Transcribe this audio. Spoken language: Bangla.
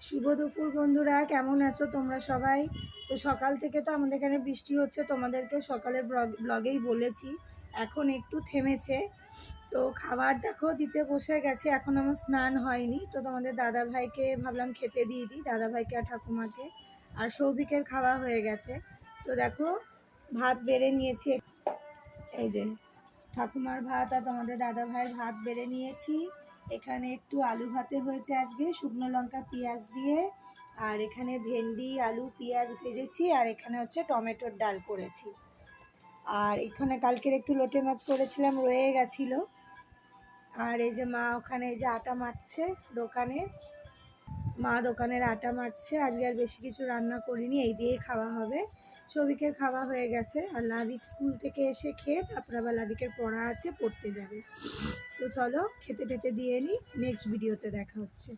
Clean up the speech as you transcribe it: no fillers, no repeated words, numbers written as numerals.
শুভ দুপুর বন্ধুরা, কেমন আছো তোমরা সবাই? তো সকাল থেকে তো আমাদের এখানে বৃষ্টি হচ্ছে, তোমাদেরকে সকালের ব্লগেই বলেছি। এখন একটু থেমেছে। তো খাবার দেখো দিতে বসে গেছে, এখন আমার স্নান হয়নি। তো তোমাদের দাদা ভাইকে ভাবলাম খেতে দিয়ে দিই, দাদা ভাইকে আর ঠাকুমাকে। আর সৌভিকের খাওয়া হয়ে গেছে। তো দেখো ভাত বেড়ে নিয়েছি, এই যে ঠাকুমার ভাত আর তোমাদের দাদা ভাইয়ের ভাত বেড়ে নিয়েছি। এখানে একটু আলু ভাতে হয়েছে আজকে, শুকনো লঙ্কা পেঁয়াজ দিয়ে। আর এখানে ভেন্ডি আলু পেঁয়াজ ভেজেছি। আর এখানে হচ্ছে টমেটোর ডাল করেছি। আর এখানে কালকের একটু লোটে মাছ করেছিলাম, রয়ে গেছিলো। আর এই যে মা ওখানে এই যে আটা মাখছে দোকানে, মা দোকানের আটা মাখছে। আজকে আর বেশি কিছু রান্না করিনি, এই দিয়েই খাওয়া হবে। সৌভিকের খাওয়া হয়ে গেছে। আর লাভিক স্কুল থেকে এসে খেয়ে তারপর আবার লাভিকের পড়া আছে, পড়তে যাবে। তো চলো খেতে টেতে দিয়ে নিই, নেক্সট ভিডিওতে দেখা হচ্ছে।